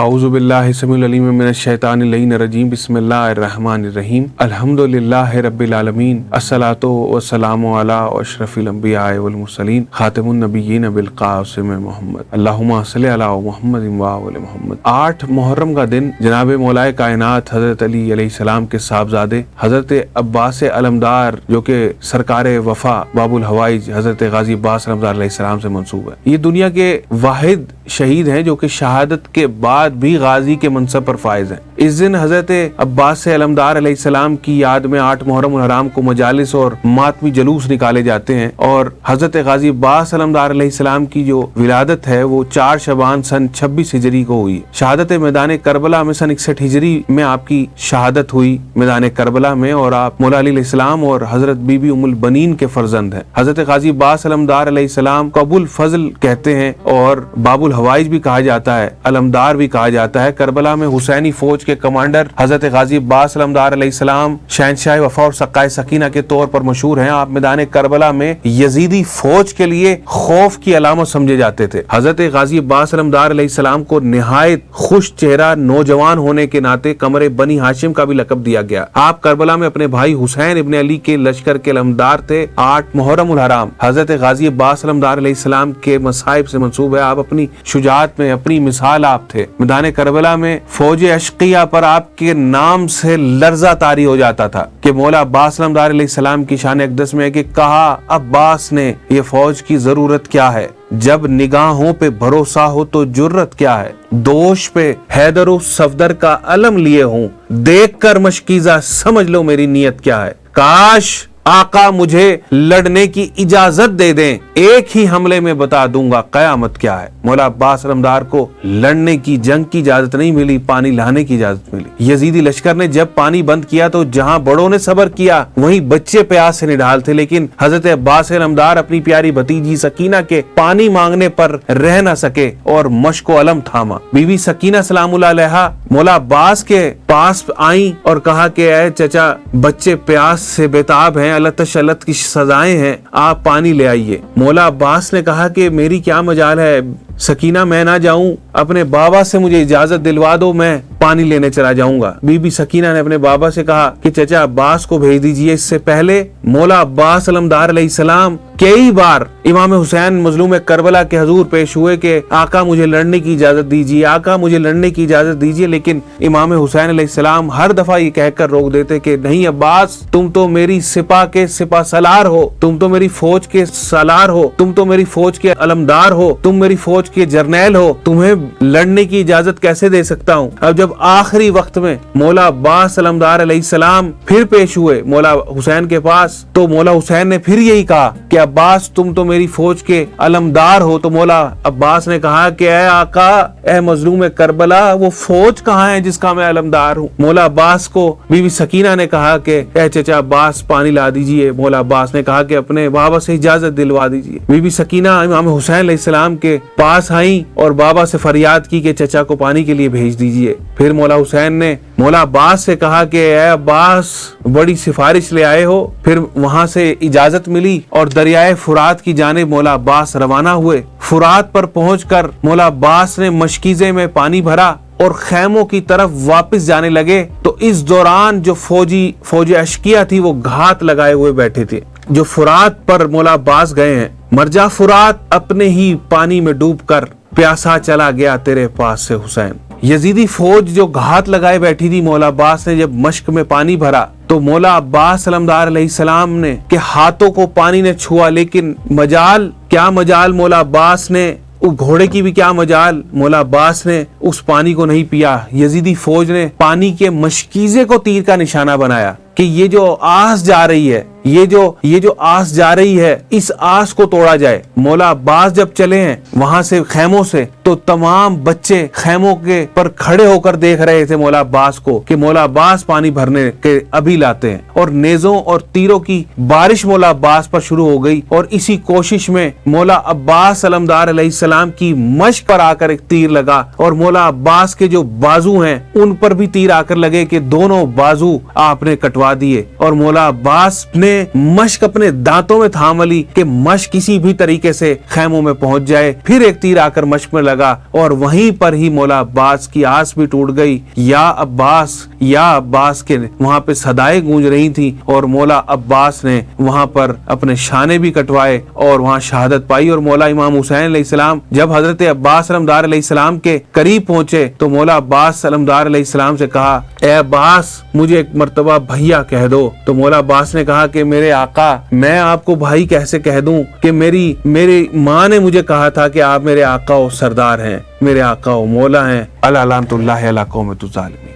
اعوذ باللہ سمیع العلیم من الشیطان اللعین الرجیم بسم اللہ الرحمن الرحیم الحمدللہ رب العالمین الصلاۃ والسلام علی اشرف الانبیاء والمرسلین خاتم النبیین بالقاسم محمد اللہم صلی علی محمد وآل محمد۔ 8 محرم کا دن جناب مولائے کائنات حضرت علی علیہ السلام کے صاحبزادے حضرت عباس علمدار جو کہ سرکار وفا باب الحوائج حضرت غازی عباس علمدار علیہ السلام سے منسوب ہے۔ یہ دنیا کے واحد شہید ہیں جو کہ شہادت کے بعد بھی غازی کے منصب پر فائز ہیں۔ اس دن حضرت عباس علمدار علیہ السلام کی یاد میں 8 محرم الحرام کو مجالس اور ماتمی جلوس نکالے جاتے ہیں، اور حضرت غازی عباس علمدار علیہ السلام کی جو ولادت ہے وہ 4 شعبان سن 26 ہجری کو ہوئی۔ شہادت میدان کربلا میں سن 61 ہجری میں آپ کی شہادت ہوئی میدان کربلا میں، اور آپ مولا علی علیہ السلام اور حضرت بی بی ام البنین کے فرزند ہیں۔ حضرت غازی عباس علمدار علیہ السلام کو ابو الفضل کہتے ہیں اور باب الحوائج بھی کہا جاتا ہے، علمدار بھی کہا جاتا ہے۔ کربلا میں حسینی فوج کے کمانڈر حضرت غازی عباس علمدار علیہ السلام شہنشاہ وفا اور سقائے سکینہ کے طور پر مشہور ہیں۔ آپ میدان کربلا میں یزیدی فوج کے لیے خوف کی علامت سمجھے جاتے تھے۔ حضرت غازی عباس علمدار علیہ السلام کو نہایت خوش چہرہ نوجوان ہونے کے ناطے قمر بنی ہاشم کا بھی لقب دیا گیا۔ آپ کربلا میں اپنے بھائی حسین ابن علی کے لشکر کے علمدار تھے۔ 8 محرم الحرام حضرت غازی عباس علمدار علیہ السلام کے مصائب سے منسوب ہے۔ آپ اپنی شجاعت میں اپنی مثال آپ تھے۔ میدان کربلا میں فوج اشقیہ پر آپ کے نام سے لرزہ طاری ہو جاتا تھا کہ مولا عباس علمدار علیہ السلام کی شان اقدس میں ہے کہ کہا عباس نے یہ فوج کی ضرورت کیا ہے، جب نگاہوں پہ بھروسہ ہو تو جرت کیا ہے، دوش پہ حیدر و صفدر کا علم لیے ہوں، دیکھ کر مشکیزہ سمجھ لو میری نیت کیا ہے، کاش آقا مجھے لڑنے کی اجازت دے دیں، ایک ہی حملے میں بتا دوں گا قیامت کیا ہے۔ مولا عباس علمدار کو لڑنے کی جنگ کی اجازت نہیں ملی، پانی لانے کی اجازت ملی۔ یزیدی لشکر نے جب پانی بند کیا تو جہاں بڑوں نے صبر کیا وہیں بچے پیاس سے نڈال تھے، لیکن حضرت عباس علمدار اپنی پیاری بھتیجی سکینہ کے پانی مانگنے پر رہ نہ سکے اور مشک و علم تھاما۔ بی بی سکینہ سلام اللہ علیہا مولا عباس کے پاس آئیں اور کہا کہ اے چچا، بچے پیاس سے بےتاب ہیں، اللہ تشلت کی سزائیں ہیں، آپ پانی لے آئیے۔ مولا عباس نے کہا کہ میری کیا مجال ہے سکینہ، میں نہ جاؤں، اپنے بابا سے مجھے اجازت دلوا دو، میں پانی لینے چلا جاؤں گا۔ بی بی سکینہ نے اپنے بابا سے کہا کہ چچا عباس کو بھیج دیجئے۔ اس سے پہلے مولا عباس علمدار علیہ السلام کئی بار امام حسین مظلوم کربلا کے حضور پیش ہوئے کہ آقا مجھے لڑنے کی اجازت دیجیے، آقا مجھے لڑنے کی اجازت دیجیے، لیکن امام حسین علیہ السلام ہر دفعہ یہ کہہ کر روک دیتے کہ نہیں عباس، تم تو میری سپاہ کے سپاہ سالار ہو، تم تو میری فوج کے سالار ہو، تم تو میری فوج کے علمدار ہو، تم میری فوج کے جرنیل ہو، تمہیں لڑنے کی اجازت کیسے دے سکتا ہوں۔ اب جب آخری وقت میں مولا عباس علمدار علیہ السلام پھر پیش ہوئے مولا حسین کے پاس تو مولا حسین نے پھر یہی کہا کہ عباس تم تو میری فوج کے علمدار ہو۔ تو مولا عباس نے کہا کہ اے آقا، اے مظلوم کربلا، وہ فوج کہاں ہے جس کا میں علمدار ہوں۔ مولا عباس کو بی بی سکینہ نے کہا کہ اے چچا عباس پانی لا دیجئے۔ مولا عباس نے کہا کہ اپنے بابا سے اجازت دلوا دیجئے۔ بی بی سکینہ امام حسین علیہ السلام کے پاس آئیں اور بابا سے فریاد کی کہ چچا کو پانی کے لیے بھیج دیجئے۔ پھر مولا حسین نے مولا عباس سے کہا کہ اے عباس، بڑی سفارش لے آئے ہو۔ پھر وہاں سے اجازت ملی اور دریائے فرات کی جانب مولا عباس روانہ ہوئے۔ فرات پر پہنچ کر مولا عباس نے مشکیزے میں پانی بھرا اور خیموں کی طرف واپس جانے لگے تو اس دوران جو فوج اشقیہ تھی وہ گھات لگائے ہوئے بیٹھے تھے۔ جو فرات پر مولا عباس گئے ہیں، مرجا فرات اپنے ہی پانی میں ڈوب کر پیاسا چلا گیا تیرے پاس سے حسین۔ یزیدی فوج جو گھات لگائے بیٹھی تھی، مولا عباس نے جب مشک میں پانی بھرا تو مولا عباس علمدار علیہ السلام نے کہ ہاتھوں کو پانی نے چھوا، لیکن مجال کیا مجال، مولا عباس نے گھوڑے کی بھی کیا مجال، مولا عباس نے اس پانی کو نہیں پیا۔ یزیدی فوج نے پانی کے مشکیزے کو تیر کا نشانہ بنایا کہ یہ جو آس جا رہی ہے، یہ جو آس جا رہی ہے، اس آس کو توڑا جائے۔ مولا عباس جب چلے ہیں وہاں سے خیموں سے تو تمام بچے خیموں کے پر کھڑے ہو کر دیکھ رہے تھے مولا عباس کو کہ مولا عباس پانی بھرنے کے ابھی لاتے ہیں، اور نیزوں اور تیروں کی بارش مولا عباس پر شروع ہو گئی، اور اسی کوشش میں مولا عباس علمدار علیہ السلام کی مشق پر آ کر ایک تیر لگا، اور مولا عباس کے جو بازو ہیں ان پر بھی تیر آ کر لگے کہ دونوں بازو آپ نے کٹوا دیے، اور مولا عباس نے انہیں مشق اپنے دانتوں میں تھام لی کہ مشق کسی بھی طریقے سے خیموں میں پہنچ جائے. پھر ایک تیر آ کر مشق میں لگا اور وہیں پر ہی مولا عباس کی آس بھی ٹوٹ گئی. یا عباس کے وہاں پہ صدائیں گونج رہی تھی اور مولا عباس نے وہاں پر اپنے شانے بھی کٹوائے اور وہاں شہادت پائی. اور مولا امام حسین علیہ السلام جب حضرت عباس علمدار علیہ السلام کے قریب پہنچے تو مولا عباس علمدار علیہ السلام سے کہا اے عباس مجھے ایک مرتبہ بھیا کہہ دو. تو مولا عباس نے کہا کہ میرے آقا میں آپ کو بھائی کیسے کہہ دوں کہ میری ماں نے مجھے کہا تھا کہ آپ میرے آقا و سردار ہیں, میرے آقا و مولا ہیں. اللہ لعنت اللہ علی قوم الظالمین.